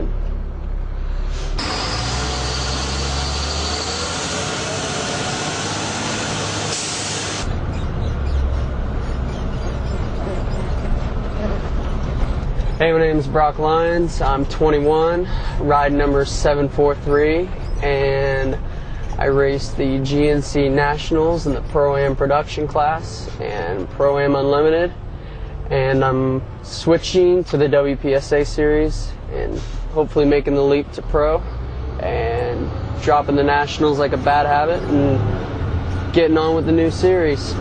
happen. Hey, my name is Brock Lyons. I'm 21, ride number 743, and I raced the GNC Nationals in the Pro-Am production class and Pro-Am Unlimited, and I'm switching to the WPSA series and hopefully making the leap to pro and dropping the Nationals like a bad habit and getting on with the new series.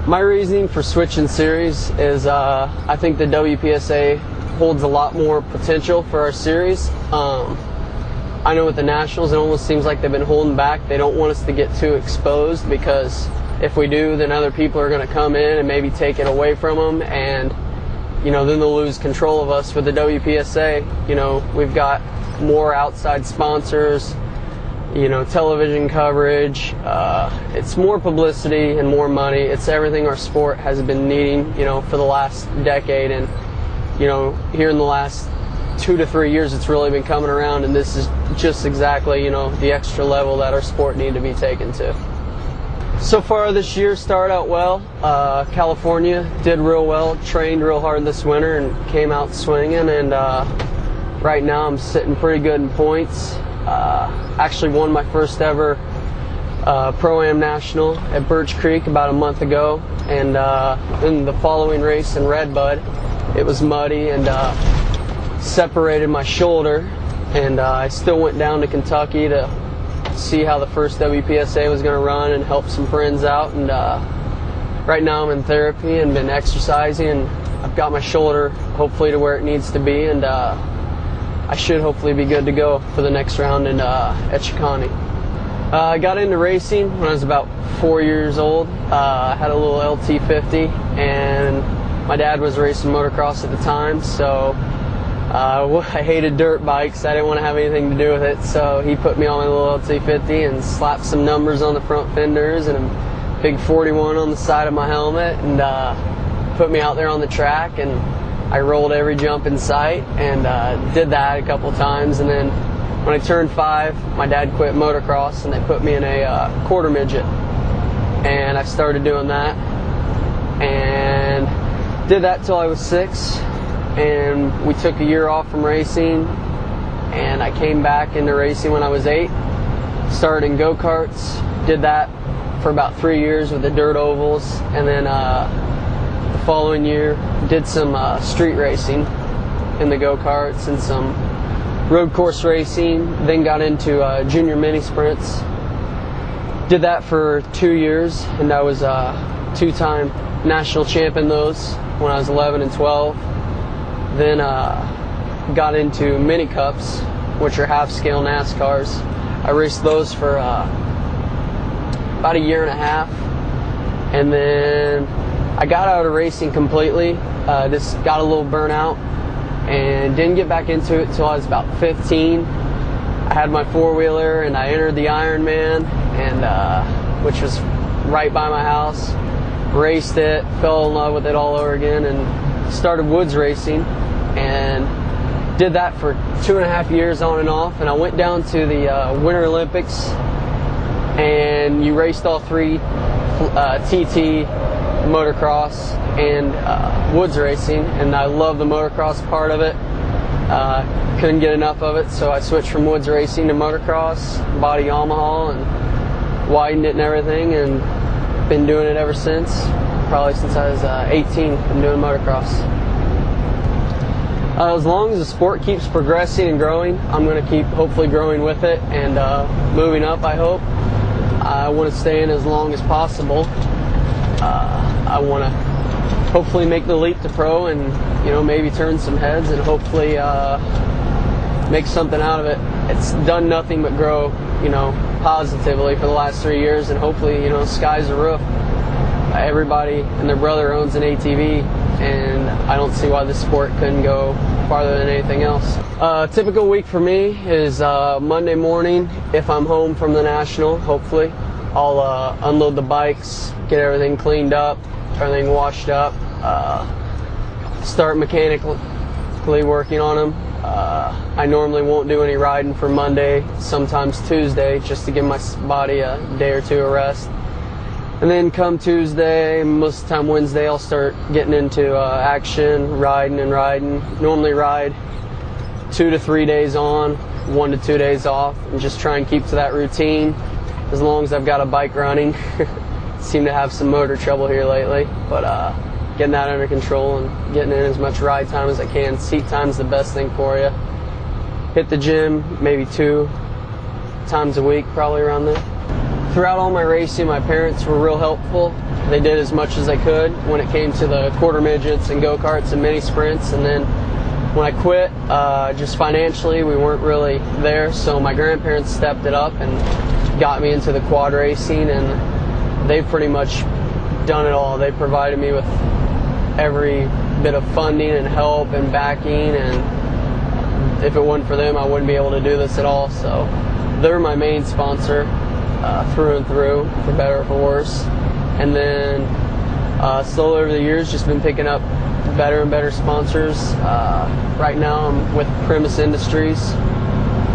My reasoning for switching series is I think the WPSA holds a lot more potential for our series. I know with the Nationals, it almost seems like they've been holding back. They don't want us to get too exposed, because if we do, then other people are going to come in and maybe take it away from them, and then they'll lose control of us. With the WPSA, we've got more outside sponsors, television coverage, it's more publicity and more money. It's everything our sport has been needing, for the last decade, and here in the last 2 to 3 years it's really been coming around, and this is just exactly, the extra level that our sport needed to be taken to. So far this year started out well. California did real well, trained real hard this winter and came out swinging, and right now I'm sitting pretty good in points. Actually won my first ever Pro-Am National at Birch Creek about a month ago, and in the following race in Redbud, it was muddy and separated my shoulder, and I still went down to Kentucky to see how the first WPSA was going to run and help some friends out, and right now I'm in therapy and been exercising, and I've got my shoulder hopefully to where it needs to be, and I should hopefully be good to go for the next round in Etchikani. I got into racing when I was about 4 years old. I had a little LT50, and my dad was racing motocross at the time, so I hated dirt bikes. I didn't want to have anything to do with it, so he put me on my little LT50 and slapped some numbers on the front fenders and a big 41 on the side of my helmet, and put me out there on the track, and I rolled every jump in sight, and did that a couple times. And then when I turned 5, my dad quit motocross and they put me in a quarter midget, and I started doing that and did that till I was 6, and we took a year off from racing, and I came back into racing when I was 8, started in go-karts, did that for about 3 years with the dirt ovals, and then the following year did some street racing in the go-karts and some road course racing, then got into junior mini sprints. Did that for 2 years, and I was two-time national champ in those when I was 11 and 12. Then got into mini cups, which are half-scale NASCARs. I raced those for about a year and a half, and then I got out of racing completely. Just got a little burnout and didn't get back into it until I was about 15. I had my four-wheeler and I entered the Ironman, and which was right by my house. Raced it, fell in love with it all over again, and started woods racing, and did that for 2.5 years on and off. And I went down to the Winter Olympics, and you raced all 3 TT, motocross, and woods racing, and I love the motocross part of it. Couldn't get enough of it, so I switched from woods racing to motocross, bought a Yamaha and widened it and everything, and been doing it ever since. Probably since I was 18, been doing motocross. As long as the sport keeps progressing and growing, I'm going to keep hopefully growing with it and moving up, I hope. I want to stay in as long as possible. I want to hopefully make the leap to pro, and maybe turn some heads, and hopefully make something out of it. It's done nothing but grow, positively for the last 3 years, and hopefully, sky's the roof. Everybody and their brother owns an ATV, and I don't see why this sport couldn't go farther than anything else. Typical week for me is Monday morning. If I'm home from the National, hopefully, I'll unload the bikes, get everything cleaned up, everything washed up, start mechanically working on them. I normally won't do any riding for Monday, sometimes Tuesday, just to give my body a day or two of rest. And then come Tuesday, most of the time Wednesday, I'll start getting into action, riding. Normally ride 2 to 3 days on, 1 to 2 days off, and just try and keep to that routine as long as I've got a bike running. Seem to have some motor trouble here lately, but getting that under control and getting in as much ride time as I can. Seat time's the best thing for you. Hit the gym maybe 2 times a week, probably around there. Throughout all my racing, my parents were real helpful. They did as much as they could when it came to the quarter midgets and go-karts and mini sprints. And then when I quit, just financially, we weren't really there. So my grandparents stepped it up and got me into the quad racing, and they've pretty much done it all. They provided me with every bit of funding and help and backing, and if it wasn't for them, I wouldn't be able to do this at all. So they're my main sponsor. Through and through, for better or for worse. And then slowly over the years, just been picking up better and better sponsors. Right now I'm with Primus Industries,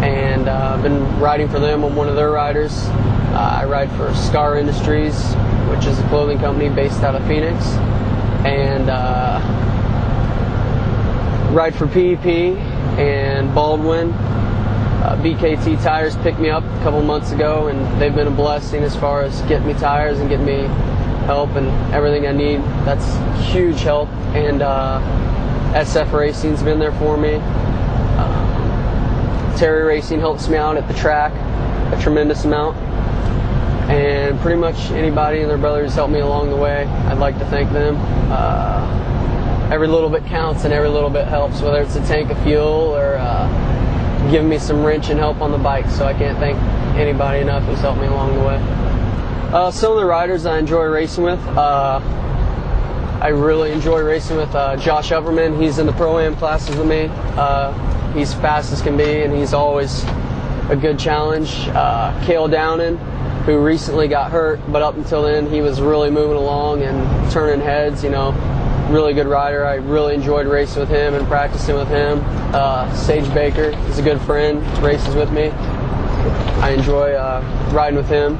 and I've been riding for them. I'm one of their riders. I ride for Scar Industries, which is a clothing company based out of Phoenix, and ride for PEP and Baldwin. BKT Tires picked me up a couple months ago, and they've been a blessing as far as getting me tires and getting me help and everything I need. That's huge help. And SF Racing's been there for me. Terry Racing helps me out at the track a tremendous amount. And pretty much anybody and their brothers helped me along the way. I'd like to thank them. Every little bit counts and every little bit helps, whether it's a tank of fuel or giving me some wrench and help on the bike. So I can't thank anybody enough who's helped me along the way. Some of the riders I enjoy racing with, I really enjoy racing with Josh Upperman. He's in the Pro-Am classes with me. He's fast as can be, and he's always a good challenge. Cale Downing, who recently got hurt, but up until then he was really moving along and turning heads, you know. Really good rider. I really enjoyed racing with him and practicing with him. Sage Baker is a good friend, races with me. I enjoy riding with him.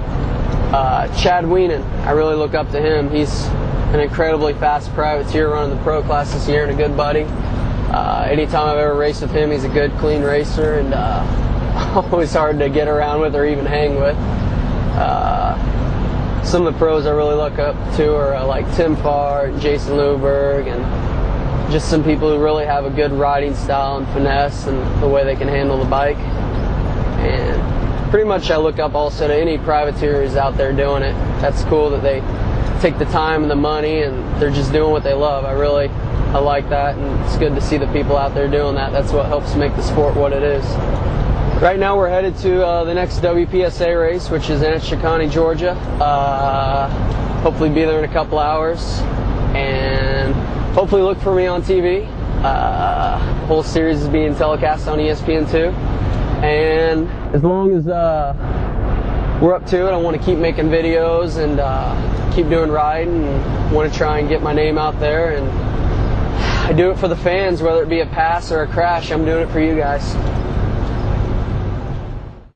Chad Wienen, I really look up to him. He's an incredibly fast privateer running the pro class this year and a good buddy. Anytime I've ever raced with him, he's a good, clean racer, and always hard to get around with or even hang with. Some of the pros I really look up to are like Tim Farr, Jason Luberg, and just some people who really have a good riding style and finesse and the way they can handle the bike. And pretty much I look up also to any privateers out there doing it. That's cool that they take the time and the money and they're just doing what they love. I like that, and it's good to see the people out there doing that. That's what helps make the sport what it is. Right now we're headed to the next WPSA race, which is in Chickani, Georgia. Hopefully be there in a couple hours, and hopefully look for me on TV. The whole series is being telecast on ESPN2, and as long as we're up to it, I want to keep making videos and keep doing riding, and want to try and get my name out there. And I do it for the fans, whether it be a pass or a crash. I'm doing it for you guys.